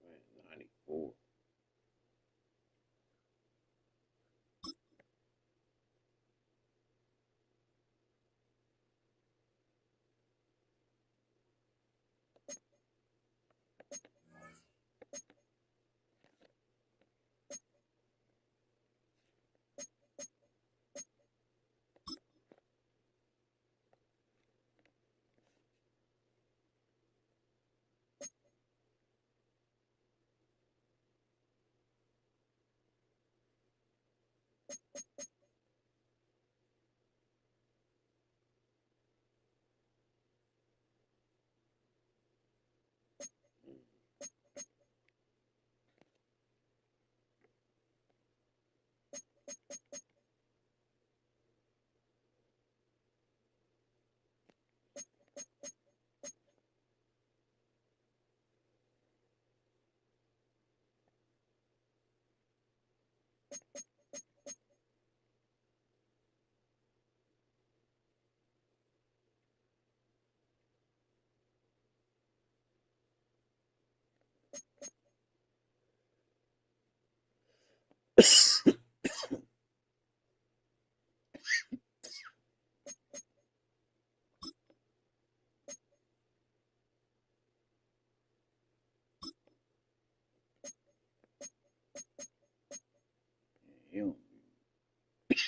Man, 94.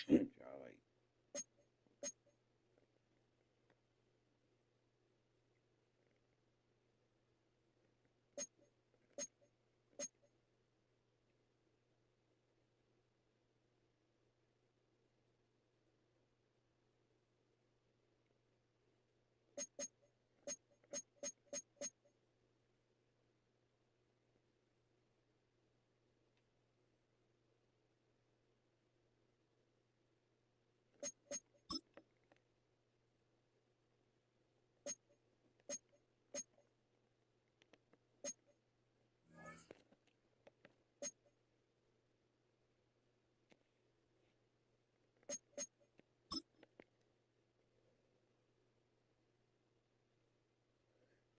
He don't try like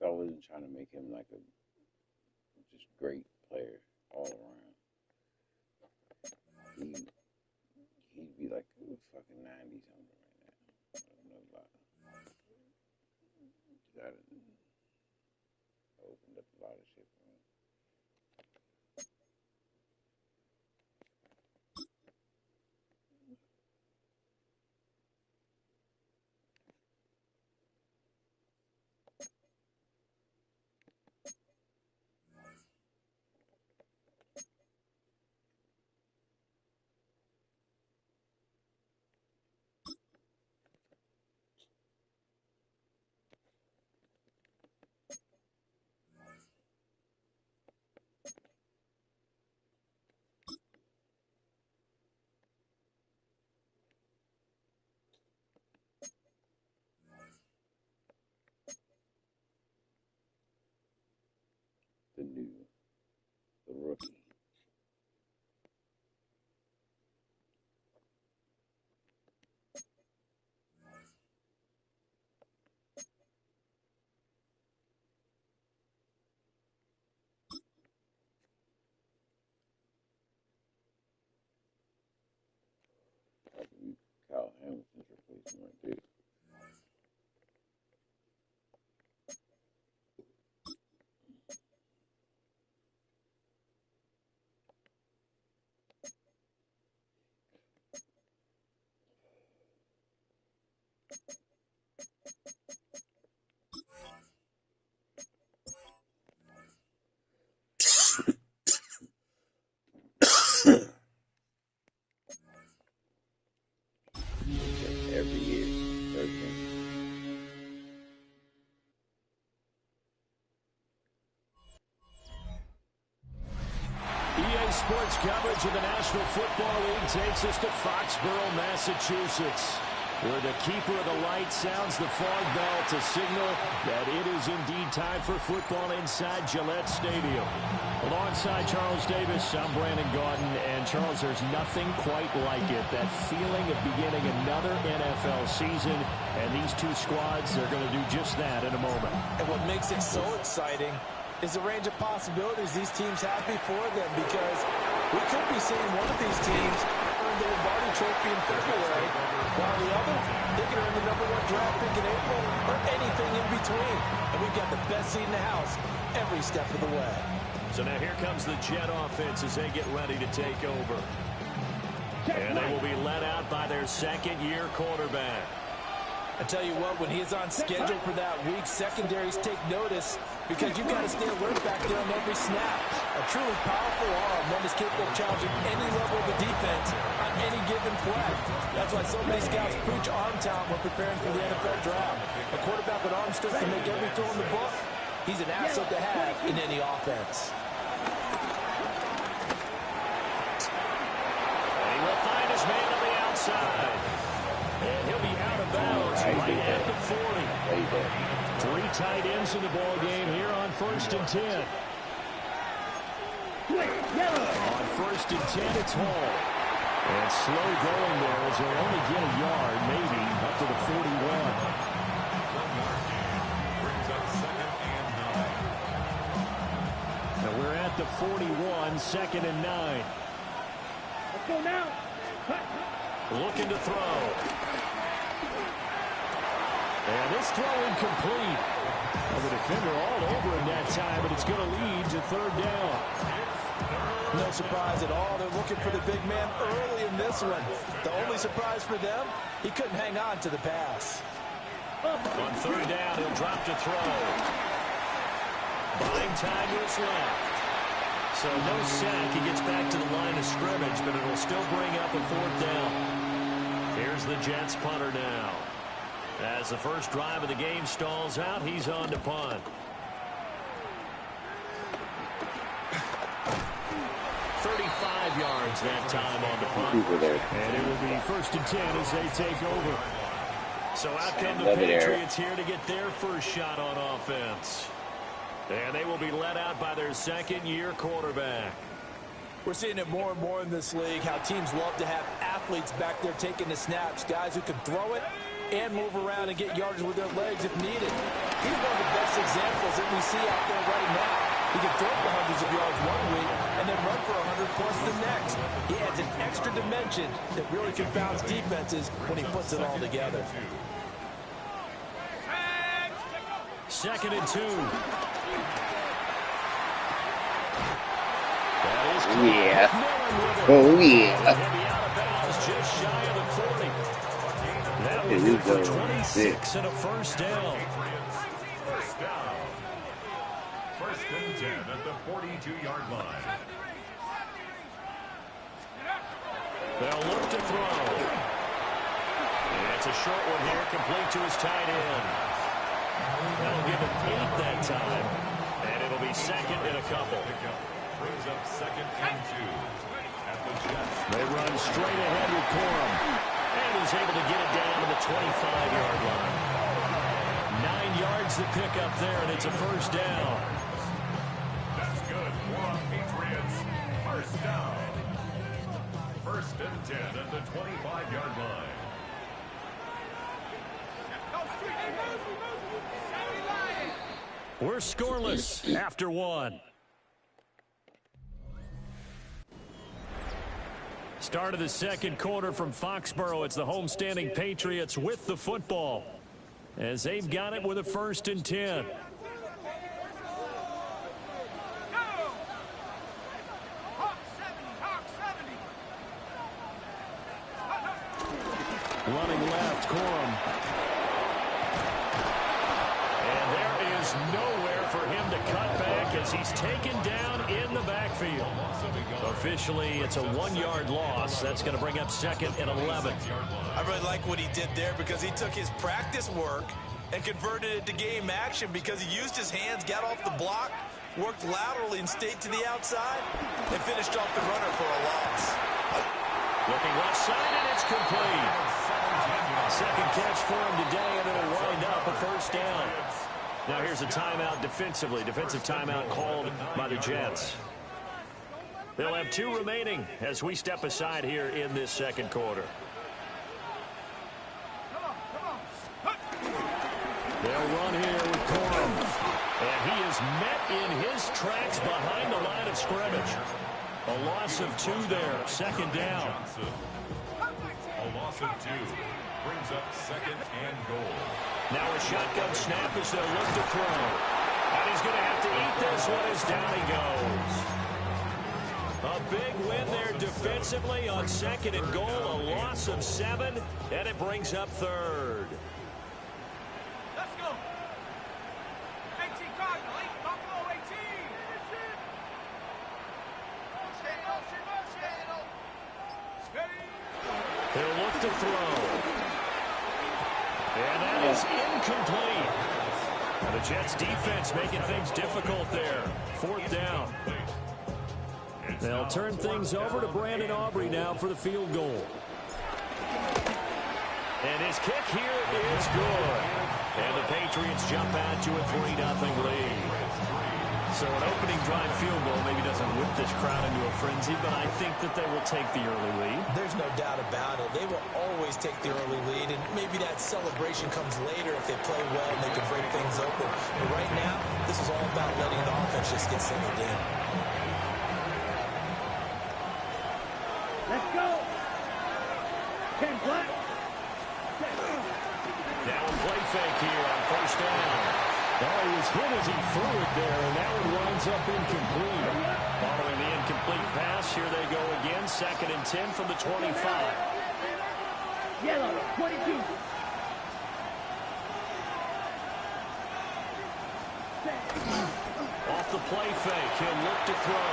I wasn't trying to make him like a just great player all around. He he'd be like a fucking 90 something right now. I don't know about. That opened up a lot of shit for him. The rookie. Kyle Hamilton's replacement right there. Every year, 13. EA Sports coverage of the National Football League takes us to Foxborough, Massachusetts. where the keeper of the light sounds the fog bell to signal that it is indeed time for football inside Gillette Stadium. Alongside Charles Davis, I'm Brandon Gaudin. And Charles, there's nothing quite like it. That feeling of beginning another NFL season. And these two squads are going to do just that in a moment. And what makes it so exciting is the range of possibilities these teams have before them, because we could be seeing one of these teams earn the Lombardi Trophy in February, while the other, they could earn the #1 draft pick in April, or anything in between. And we've got the best seat in the house every step of the way. So now here comes the Jet offense as they get ready to take over. And they will be led out by their second-year quarterback. I tell you what, when he's on schedule for that week, secondaries take notice, because you've got to stay alert back there on every snap. A truly powerful arm, one is capable of challenging any level of the defense on any given play. That's why so many scouts preach arm talent when preparing for the NFL draft. A quarterback with arm strength to make every throw in the book, he's an asset to have in any offense. And he will find his man on the outside. And he'll be out of bounds right at the 40. 3 tight ends in the ball game here on 1st and 10. On 1st and 10, it's Hall. And slow going there as they'll only get a yard, maybe, up to the 41. Now we're at the 41, 2nd and 9. Let's go now. Looking to throw. And this throw incomplete. Well, the defender all over him that time, but it's going to lead to 3rd down. No surprise at all. They're looking for the big man early in this one. The only surprise for them, he couldn't hang on to the pass. On 3rd down, he'll drop to throw. Buying time is left. So no sack. He gets back to the line of scrimmage, but it'll still bring up a 4th down. Here's the Jets punter now. As the first drive of the game stalls out, he's on to punt. 35 yards that time on the punt. And it will be 1st and 10 as they take over. So out come the Patriots here to get their first shot on offense. And they will be led out by their second-year quarterback. We're seeing it more and more in this league, how teams love to have athletes back there taking the snaps, guys who can throw it and move around and get yardage with their legs if needed. He's one of the best examples that we see out there right now. He can throw for hundreds of yards one week and then run for 100+ the next. He adds an extra dimension that really confounds defenses when he puts it all together. 2nd and 2. That is yeah. Oh, yeah. Just shy of the 40. That was good for 26 and a 1st down. 1st and 10 at the 42-yard line. They'll look to throw. And it's a short one here, complete to his tight end. That'll give him 8 that time. And it'll be 2nd and a couple. Brings up 2nd and 2 at the Jets. They run straight ahead with Corum. And he's able to get it down to the 25-yard line. 9 yards to pick up there, and it's a 1st down. That's good for Patriots. 1st down. 1st and 10 at the 25-yard line. We're scoreless after 1. Start of the 2nd quarter from Foxborough. It's the homestanding Patriots with the football as they've got it with a 1st and 10. Running left, Corum. And there is nowhere for him to cut back as he's taken down in the backfield. Officially, it's a 1-yard loss. That's going to bring up 2nd and 11. I really like what he did there, because he took his practice work and converted it to game action, because he used his hands, got off the block, worked laterally and stayed to the outside, and finished off the runner for a loss. Looking left side, and it's complete. second catch for him today, and it'll wind up a first down. Now here's a timeout defensively. Defensive timeout called by the Jets. They'll have 2 remaining as we step aside here in this second quarter. They'll run here with Corum. And he is met in his tracks behind the line of scrimmage. A loss of 2 there. Second down. A loss of 2 brings up second and goal. Now a shotgun snap as they'll look to throw. And he's going to have to eat this one as down he goes. A big win there defensively on second and goal. A loss of 7, and it brings up third. Let's go. 18 Cardinal, 8 Buffalo, 18. They'll look to throw. And that is incomplete. And the Jets defense making things difficult there. Fourth down. They'll turn things over to Brandon Aubrey now for the field goal. And his kick here is good. And the Patriots jump out to a 3-0 lead. So an opening drive field goal maybe doesn't whip this crowd into a frenzy, but I think that they will take the early lead. There's no doubt about it. They will always take the early lead, and maybe that celebration comes later if they play well and they can break things open. But right now, this is all about letting the offense just get settled in. Let's go. 10 black. Now a play fake here on first down. Oh, he was hit as he threw it there, and that one winds up incomplete. Following the incomplete pass, here they go again. Second and 10 from the 25. Yellow, 22. Off the play fake, he'll look to throw.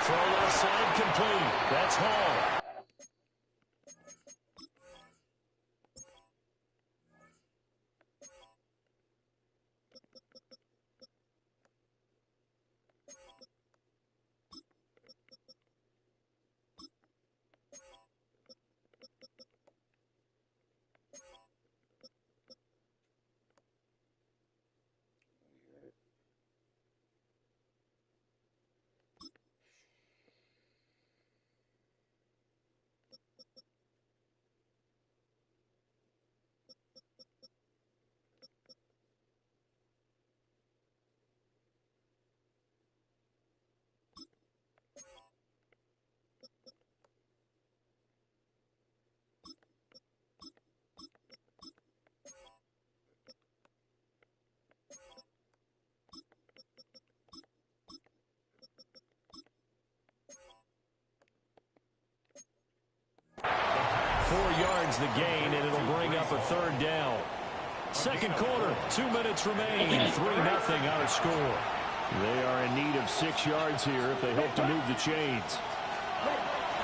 Throw left side complete. That's Hall. The gain, and it'll bring up a third down. Second quarter, 2 minutes remain. 3-0 out of score. They are in need of 6 yards here if they hope to move the chains.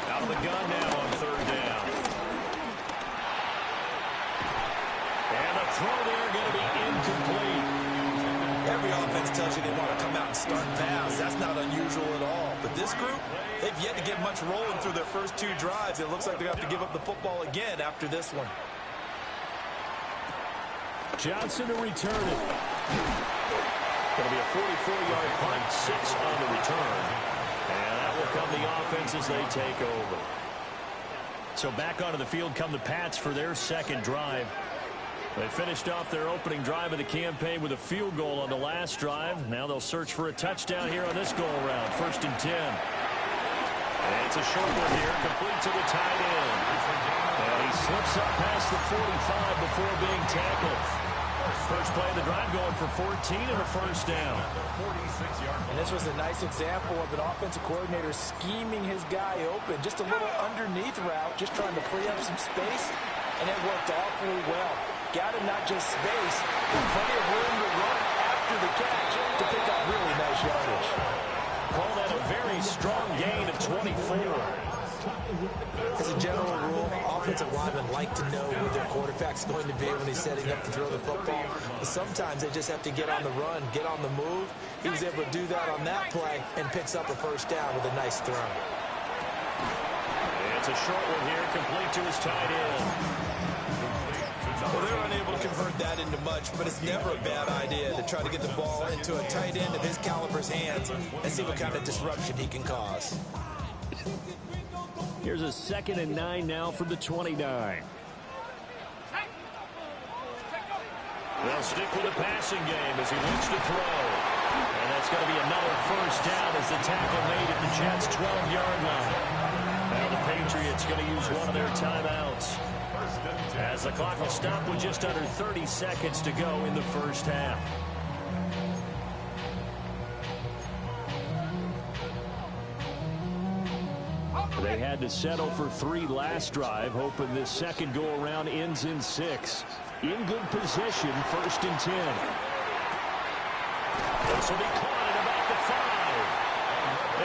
Out of the gun now on third down. And a throw there going to be incomplete. Every offense tells you they want to come out and start fast. That's not unusual at all. But this group, they've yet to get much rolling through their first 2 drives. It looks like they have to give up the football again after this one. Johnson to return it. Going to be a 44-yard punt, 6 on the return. And that will come the offense as they take over. So back onto the field come the Pats for their second drive. They finished off their opening drive of the campaign with a field goal on the last drive. Now they'll search for a touchdown here on this go-around. First and 10. And it's a short one here, complete to the tight end. And he slips up past the 45 before being tackled. First play of the drive going for 14 and a first down. And this was a nice example of an offensive coordinator scheming his guy open. Just a little underneath route, just trying to free up some space, and it worked awfully well. Got him not just space, but plenty of room to run after the catch to pick up really nice yardage. Call that a very strong gain of 24. As a general rule, offensive linemen like to know where their quarterback's going to be when he's setting up to throw the football. But sometimes they just have to get on the run, get on the move. He was able to do that on that play and picks up a first down with a nice throw. It's a short one here, complete to his tight end. not into much, but it's never a bad idea to try to get the ball into a tight end of his caliber's hands and see what kind of disruption he can cause. Here's a 2nd and 9 now from the 29. They'll stick with the passing game as he looks to throw. And that's going to be another first down as the tackle made at the Jets' 12-yard line. Now the Patriots going to use one of their timeouts as the clock will stop with just under 30 seconds to go in the first half. They had to settle for 3 last drive, hoping this second go-around ends in 6. In good position, 1st and 10. This will be caught at about the 5.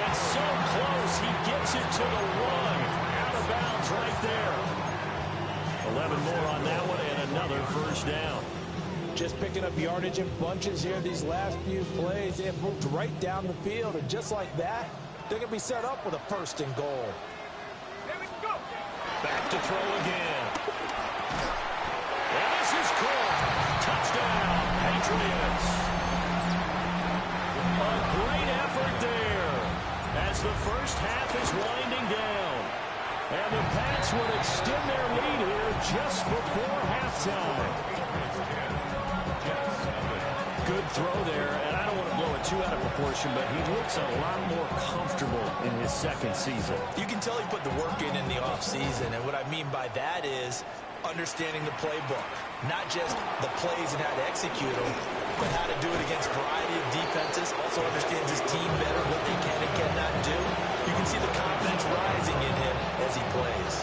It's so close, he gets it to the 1. Out of bounds right there. 11 more on that one and another first down. Just picking up yardage in bunches here these last few plays. They have moved right down the field, and just like that, they're going to be set up with a 1st and goal. Back to throw again. And this is caught. Touchdown, Patriots. A great effort there as the first half is winding down. And the Pats would extend their lead here just before halftime. Good throw there, and I don't want to blow it too out of proportion, but he looks a lot more comfortable in his 2nd season. You can tell he put the work in the offseason, and what I mean by that is understanding the playbook. Not just the plays and how to execute them, but how to do it against a variety of defenses. Also understands his team better, what they can and cannot do. You can see the confidence rising in him as he plays.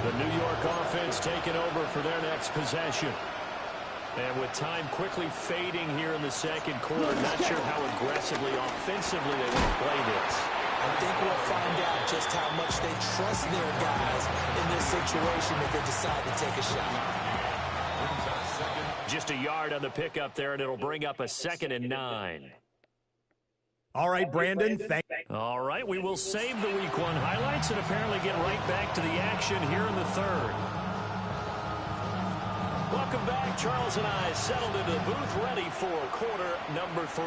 The New York offense taking over for their next possession. And with time quickly fading here in the second quarter, not sure how aggressively, offensively they want to play this. I think we'll find out just how much they trust their guys in this situation if they decide to take a shot. Just a yard on the pickup there, and it'll bring up a 2nd and 9. All right, Brandon. All right, we will save the Week 1 highlights and apparently get right back to the action here in the 3rd. Welcome back. Charles and I settled into the booth ready for quarter number 3.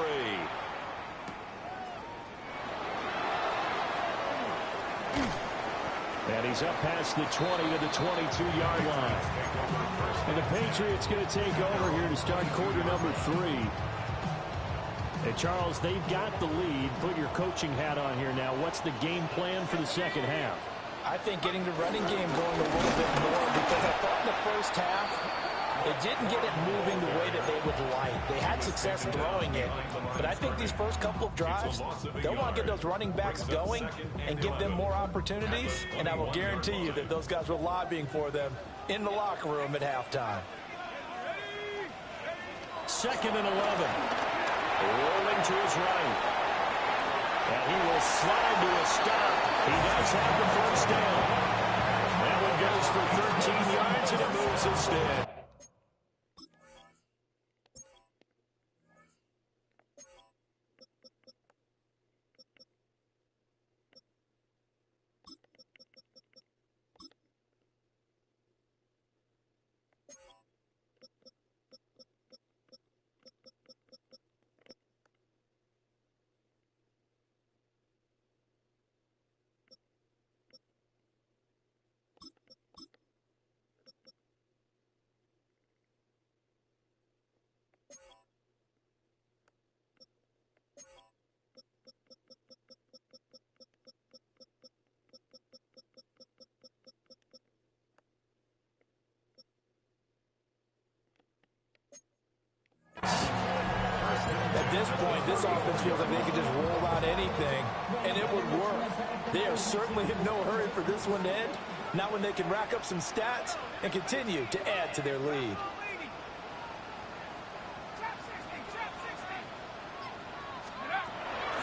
And he's up past the 20 to the 22-yard line. And the Patriots going to take over here to start quarter number 3. And Charles, they've got the lead. Put your coaching hat on here now. What's the game plan for the second half? I think getting the running game going a little bit more, because I thought in the first half they didn't get it moving the way that they would like. They had success throwing it, but I think these first couple of drives, they'll want to get those running backs going and give them more opportunities, and I will guarantee you that those guys were lobbying for them in the locker room at halftime. 2nd and 11. Rolling to his right. And he will slide to a stop. He does have the first down. That one goes for 13 yards, and it moves instead. At this point, this offense feels like they could just roll out anything, and it would work. They are certainly in no hurry for this one to end. Not when they can rack up some stats and continue to add to their lead.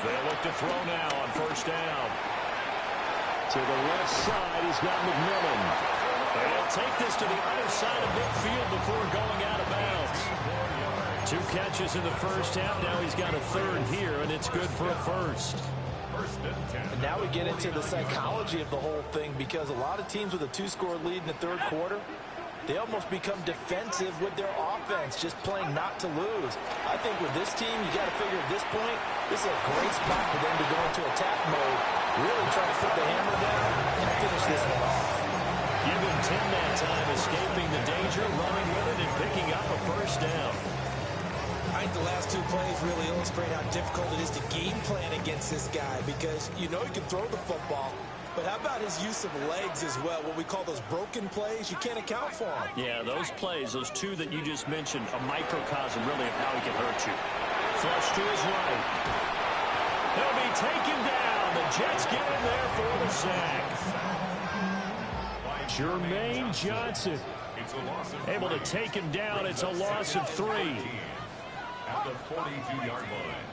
They look to throw now on first down. To the left side, he's got McMillan. And he'll take this to the other side of midfield before going out of bounds. 2 catches in the first half. Now he's got a 3rd here, and it's good for a first. And now we get into the psychology of the whole thing, because a lot of teams with a 2-score lead in the 3rd quarter, they almost become defensive with their offense, just playing not to lose. I think with this team, you got to figure at this point, this is a great spot for them to go into attack mode, really try to put the hammer down and finish this one off. Give him 10 that time, escaping the danger, running with it, and picking up a first down. I think the last two plays really illustrate how difficult it is to game plan against this guy because you know he can throw the football, but how about his use of legs as well, what we call those broken plays? You can't account for them. Yeah, those plays, those two that you just mentioned, a microcosm really of how he can hurt you. Flush to his right. He'll be taken down. The Jets get in there for the sack. Jermaine Johnson able to take him down. It's a loss of 3. At the 42-yard line.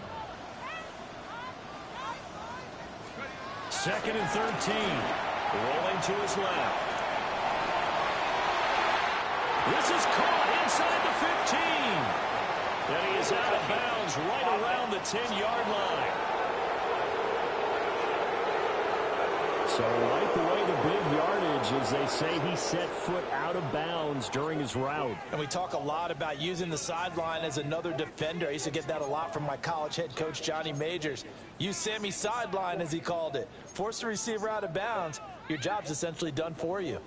2nd and 13. Rolling to his left. This is caught inside the 15. And he is out of bounds right around the 10-yard line. So right away, the big yardage, as they say, he set foot out of bounds during his route. And we talk a lot about using the sideline as another defender. I used to get that a lot from my college head coach, Johnny Majors. Use Sammy sideline, as he called it. Force the receiver out of bounds. Your job's essentially done for you.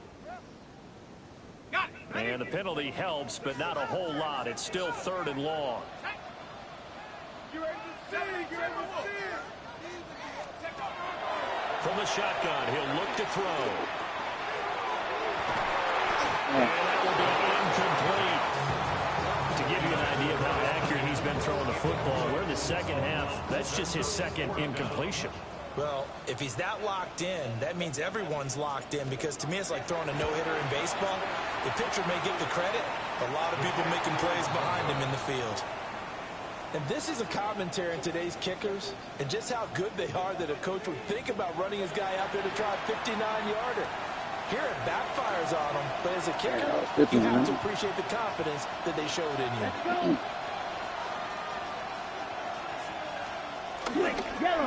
And the penalty helps, but not a whole lot. It's still 3rd and long. From the shotgun, he'll look to throw. And that will be incomplete. To give you an idea of how accurate he's been throwing the football, we're in the second half. That's just his 2nd incompletion. Well, if he's that locked in, that means everyone's locked in, because to me it's like throwing a no-hitter in baseball. The pitcher may get the credit, a lot of people making plays behind him in the field. And this is a commentary on today's kickers and just how good they are that a coach would think about running his guy out there to try a 59-yarder. Here it backfires on him, but as a kicker, you have to appreciate the confidence that they showed in you.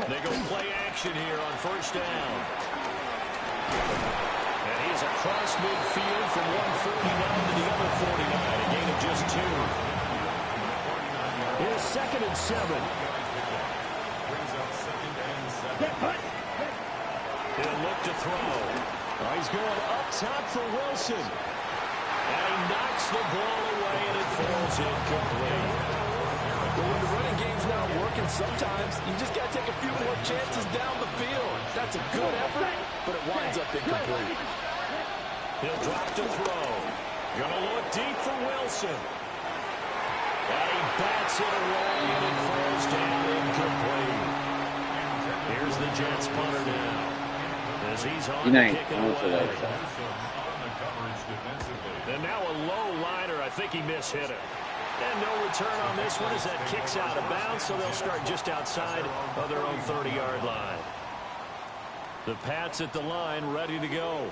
They go play action here on 1st down. And he's across midfield from 149 to the other 49, a gain of just 2. Here's 2nd and 7. He'll look to throw. Oh, he's going up top for Wilson. And he knocks the ball away, and it falls incomplete. But when the running game's not working, sometimes you just got to take a few more chances down the field. That's a good effort, but it winds up incomplete. He'll drop to throw. Gonna look deep for Wilson. And he bats it away, and it falls down incomplete. Here's the Jets punter now, as he's on to kick it away. And now a low liner. I think he mishit it. And no return on this one as that kicks out of bounds, so they'll start just outside of their own 30-yard line. The Pats at the line, ready to go.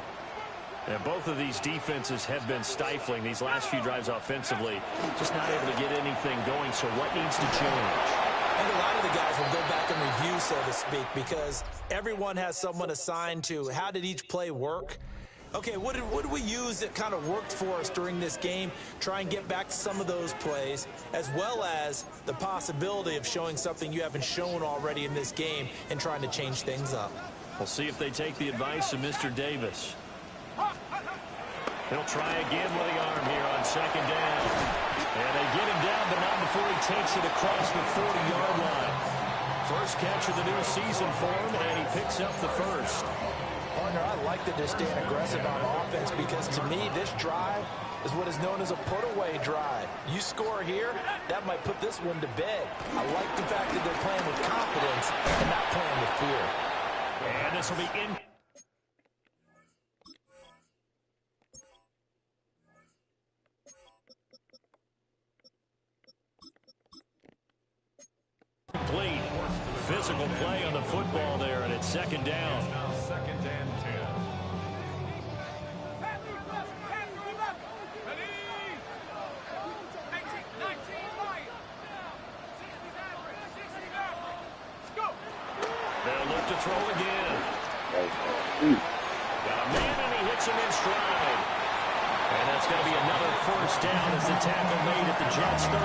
And both of these defenses have been stifling these last few drives offensively. Just not able to get anything going, so what needs to change? I think a lot of the guys will go back and review, so to speak, because everyone has someone assigned to how did each play work. Okay, what did we use that kind of worked for us during this game? Try and get back to some of those plays, as well as the possibility of showing something you haven't shown already in this game and trying to change things up. We'll see if they take the advice of Mr. Davis. He'll try again with the arm here on 2nd down. And they get him down, but not before he takes it across the 40-yard line. First catch of the new season for him, and he picks up the first. Partner, I like that they're staying aggressive on offense because, to me, this drive is what is known as a put-away drive. You score here, that might put this one to bed. I like the fact that they're playing with confidence and not playing with fear. And this will be in. Complete. Physical play on the football there, and it's 2nd down. Now 2nd and 10. They'll look to throw again. Got a man, and he hits him in stride. And that's going to be another first down as the tackle made at the Jets' 39.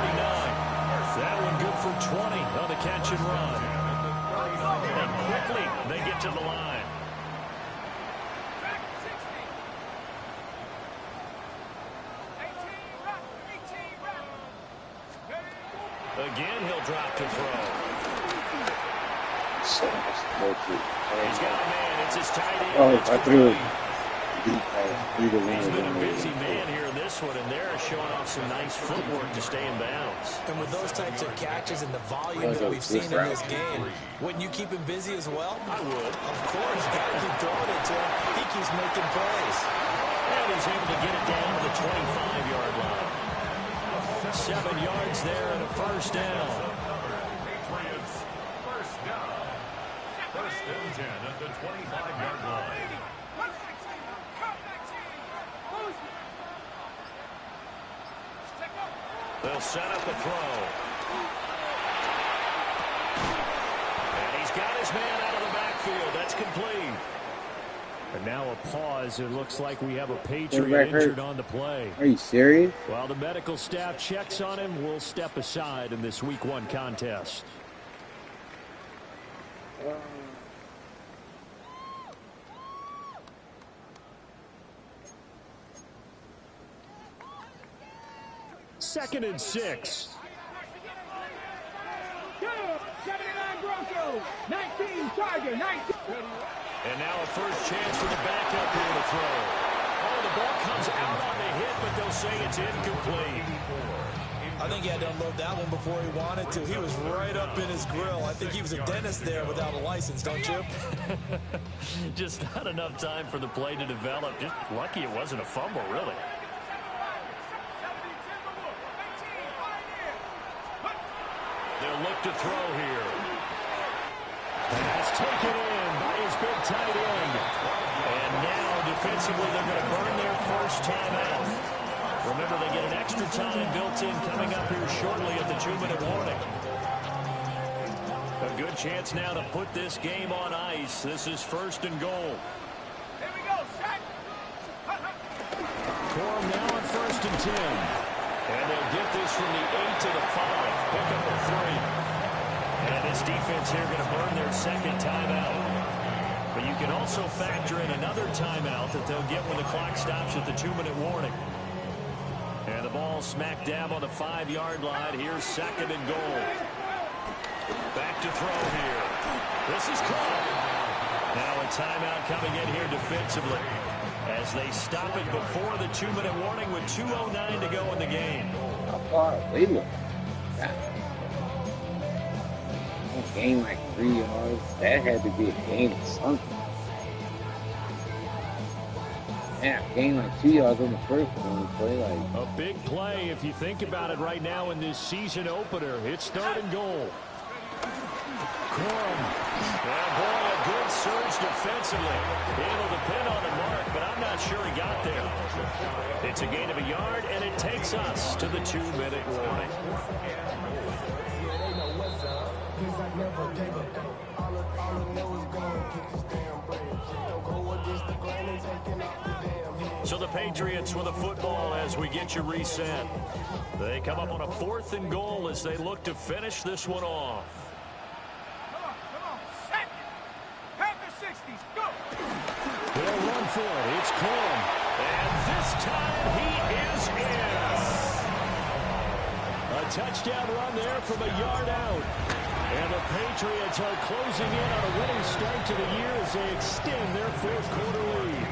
That one good for 20 on the catch and run. And quickly they get to the line. Again, he'll drop to throw. He's got a man. It's his tight end. Oh, I threw it. He's been a busy man here in this one, and they're showing off some nice footwork to stay in bounds. And with those types of catches and the volume that we've seen in this game, wouldn't you keep him busy as well? I would. Of course. Got to keep throwing it to him. He keeps making plays. And he's able to get it down to the 25-yard line. 7 yards there and a first down. Patriots, first down. First and 10 at the 25-yard line. They'll set up the throw. And he's got his man out of the backfield. That's complete. And now a pause. It looks like we have a Patriot injured on the play. Are you serious? While the medical staff checks on him, we'll step aside in this Week 1 contest. Second and 6. 79 Broncos, 19 Charger, 19. And now a first chance for the backup here to throw. Oh, the ball comes out on the hit, but they'll say it's incomplete. I think he had to unload that one before he wanted to. He was right up in his grill. I think he was a dentist there without a license, don't you? Just not enough time for the play to develop. Just lucky it wasn't a fumble, really. They'll look to throw here. And that's taken in by his big tight end. And now, defensively, they're going to burn their first timeout. Remember, they get an extra time built in coming up here shortly at the 2-minute warning. A good chance now to put this game on ice. This is first and goal. Here we go, set. Corum now on first and 10. And they'll get this from the 8 to the 5. Pick up the 3. And this defense here going to burn their second timeout. But you can also factor in another timeout that they'll get when the clock stops at the 2-minute warning. And the ball smack dab on the 5-yard line. Here's second and goal. Back to throw here. This is caught. Now a timeout coming in here defensively as they stop it before the 2-minute warning with 2:09 to go in the game. How far away look? A game like 3 yards. That had to be a game of something. Yeah, a game like 2 yards on the first one. Play like A big play if you think about it right now in this season opener. It's third and goal. Corum. Well, boy, a good surge defensively. Able to pin on the mark, but I'm not sure he got there. It's a gain of a yard, and it takes us to the 2-minute warning. So the Patriots with a football as we get you reset. They come up on a 4th and goal as they look to finish this one off. Come on, set. Have the 60s, go. They'll run for it. It's Corum. And this time he is in. A touchdown run there from a yard out. And the Patriots are closing in on a winning start to the year as they extend their fourth-quarter lead.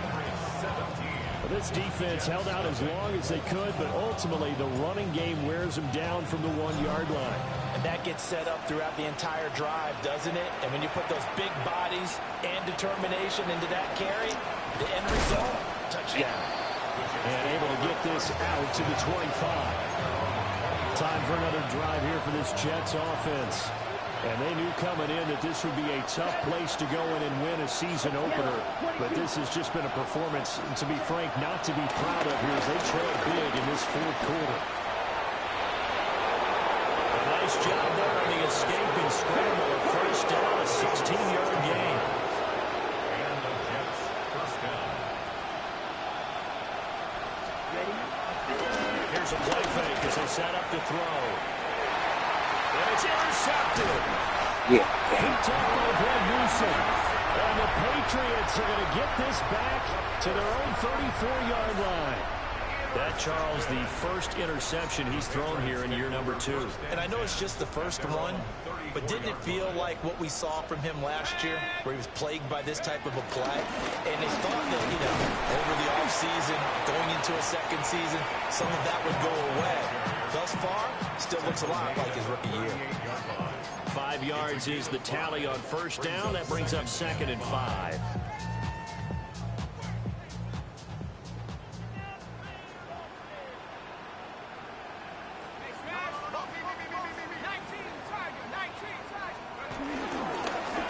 This defense held out as long as they could, but ultimately the running game wears them down from the 1-yard line. And that gets set up throughout the entire drive, doesn't it? And when you put those big bodies and determination into that carry, the end result, touchdown. And able to get this out to the 25. Time for another drive here for this Jets offense. And they knew coming in that this would be a tough place to go in and win a season opener. But this has just been a performance, to be frank, not to be proud of here as they trail big in this fourth quarter. A nice job there on the escape and scramble. A first down, a 16-yard gain. And the Jets first down. Ready? Here's a play fake as they set up to throw. And it's intercepted. Yeah. Picked up by Greg Newsom. And the Patriots are going to get this back to their own 34-yard line. That, Charles, the first interception he's thrown here in year number 2. And I know it's just the first one, but didn't it feel like what we saw from him last year, where he was plagued by this type of a play? And they thought that, over the offseason, going into a second season, some of that would go away. Thus far, still looks a lot like his rookie year. 5 yards is the tally on first down. That brings up 2nd and 5.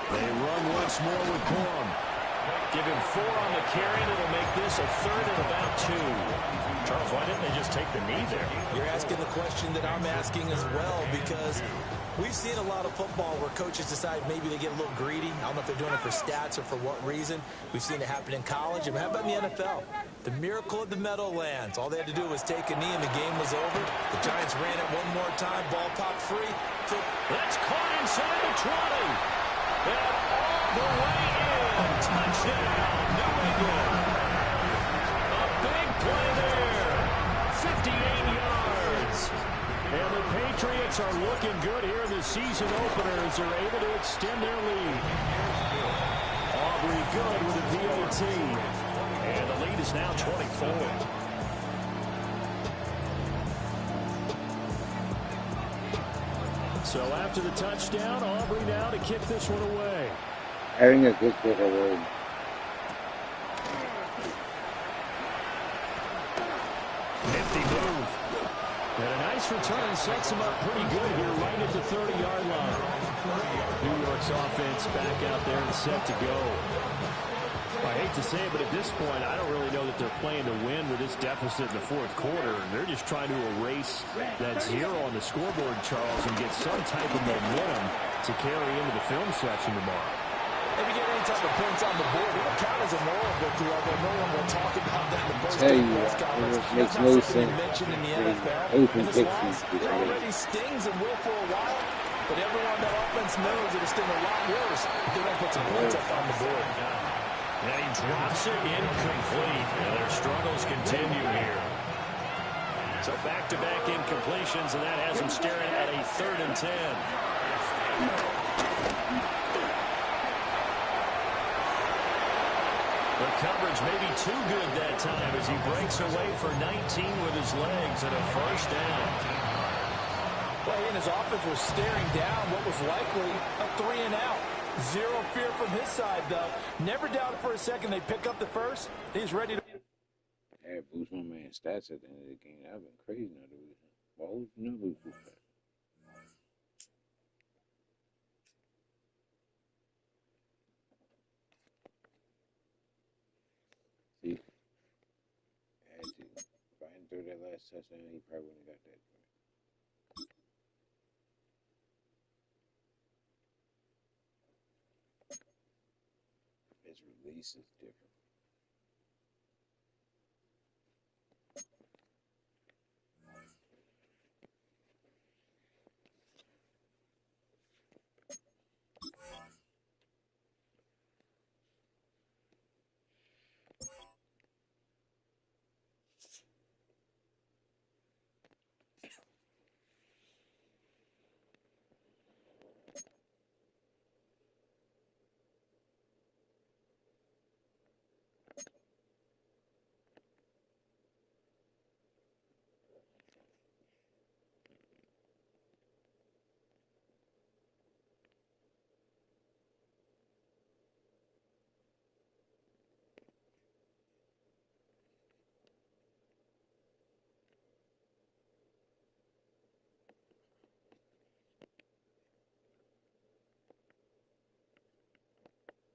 They run once more with Corum. Give him 4 on the carry, and it'll make this a 3rd and about 2. Charles, why didn't they just take the knee there? You're asking the question that I'm asking as well, because we've seen a lot of football where coaches decide maybe they get a little greedy. I don't know if they're doing it for stats or for what reason. We've seen it happen in college. And how about in the NFL? The miracle of the Meadowlands. All they had to do was take a knee and the game was over. The Giants ran it one more time. Ball popped free. That's caught inside the 20. And all the way in. Touchdown, New England. A big play there. 58 yards. And the Patriots are looking good here in the season opener as they're able to extend their lead. Aubrey good with a PAT. And the lead is now 24. So after the touchdown, Aubrey now to kick this one away. Having a good kick away. Nifty move. And a nice return sets him up pretty good here right at the 30-yard line. New York's offense back out there and set to go. I hate to say it, but at this point, I don't really know that they're playing to win with this deficit in the 4th quarter. They're just trying to erase that 0 on the scoreboard, Charles, and get some type of momentum to carry into the film section tomorrow. If you get any type of points on the board, it'll count as a moral victory, although no one will talk about that in the first press conference. It makes no sense. Mentioned in the NFL. Open And this Texas loss, is it already stings and will for a while, but everyone that offense knows it'll sting a lot worse if they don't put some points up on the board. And he drops it incomplete. And their struggles continue here. So back-to-back incompletions, and that has them staring at a 3rd and 10. The coverage may be too good that time as he breaks away for 19 with his legs and a first down. Well, and his offense was staring down what was likely a 3-and-out. 0 fear from his side, though. Never doubted for a second they pick up the first. He's ready to... I had boost my man's stats at the end of the game. I've been crazy now, dude. Why would you never boost that? See? I had to. If I hadn't thrown that last touchdown, he probably wouldn't have got that. His release is different.